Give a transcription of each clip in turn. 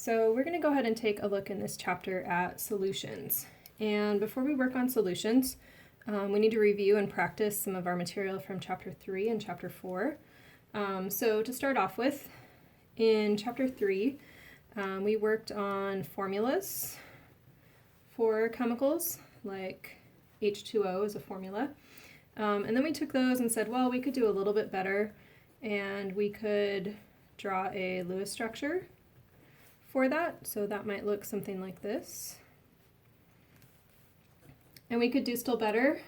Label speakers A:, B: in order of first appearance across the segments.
A: So we're going to go ahead and take a look in this chapter at solutions. And before we work on solutions, we need to review and practice some of our material from chapter 3 and chapter 4. So to start off with, in chapter 3, we worked on formulas for chemicals, like H2O is a formula. And then we took those and said, well, we could do a little bit better, and we could draw a Lewis structure for that. So that might look something like this. And we could do still better.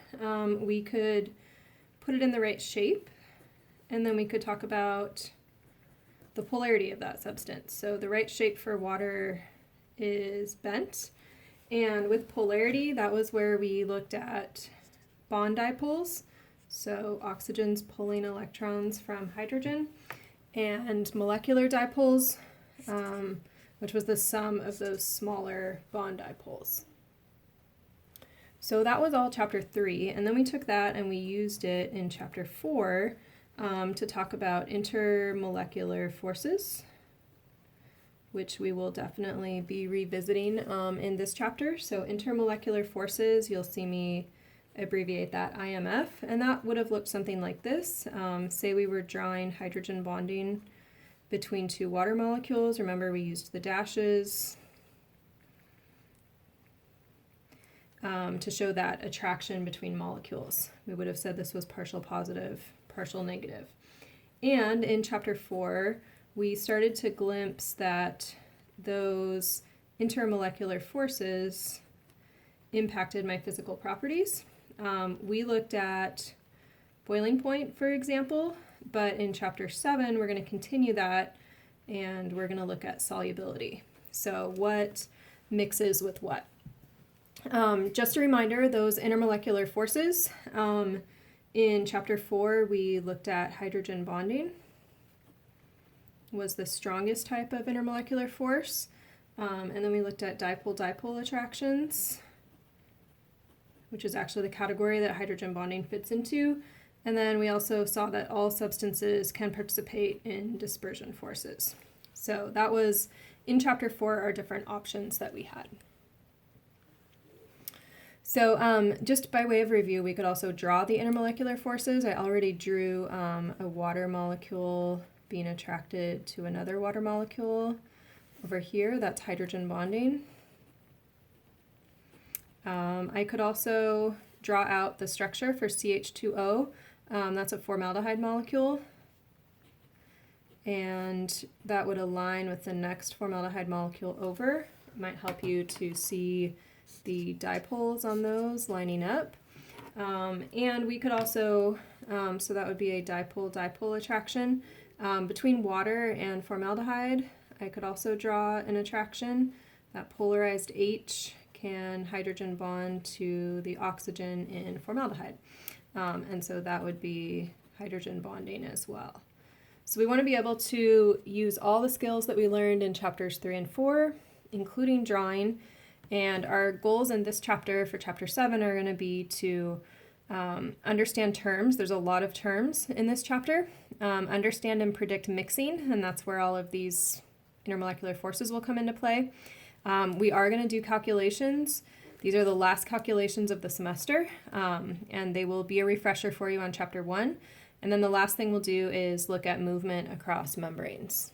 A: We could put it in the right shape, and then we could talk about the polarity of that substance. So the right shape for water is bent. And with polarity, that was where we looked at bond dipoles. So oxygen's pulling electrons from hydrogen, and molecular dipoles, which was the sum of those smaller bond dipoles. So that was all chapter 3, and then we took that and we used it in chapter 4 to talk about intermolecular forces, which we will definitely be revisiting in this chapter. So intermolecular forces, you'll see me abbreviate that IMF, and that would have looked something like this. Say we were drawing hydrogen bonding between two water molecules. Remember, we used the dashes to show that attraction between molecules. We would have said this was partial positive, partial negative. And in chapter 4, we started to glimpse that those intermolecular forces impacted my physical properties. We looked at boiling point, for example, but in chapter 7, we're going to continue that, and we're going to look at solubility. So what mixes with what? Just a reminder, those intermolecular forces, in chapter 4, we looked at hydrogen bonding was the strongest type of intermolecular force, and then we looked at dipole-dipole attractions, which is actually the category that hydrogen bonding fits into. And then we also saw that all substances can participate in dispersion forces. So that was, in chapter 4, our different options that we had. So just by way of review, we could also draw the intermolecular forces. I already drew a water molecule being attracted to another water molecule over here. That's hydrogen bonding. I could also draw out the structure for CH2O. That's a formaldehyde molecule, and that would align with the next formaldehyde molecule over. It might help you to see the dipoles on those lining up. And we could also, so that would be a dipole-dipole attraction. Between water and formaldehyde, I could also draw an attraction. That polarized H can hydrogen bond to the oxygen in formaldehyde. And so that would be hydrogen bonding as well. So we want to be able to use all the skills that we learned in chapters 3 and 4, including drawing. And our goals in this chapter for chapter 7 are going to be to understand terms. There's a lot of terms in this chapter. Understand and predict mixing, and that's where all of these intermolecular forces will come into play. We are going to do calculations. These are the last calculations of the semester, and they will be a refresher for you on chapter 1. And then the last thing we'll do is look at movement across membranes.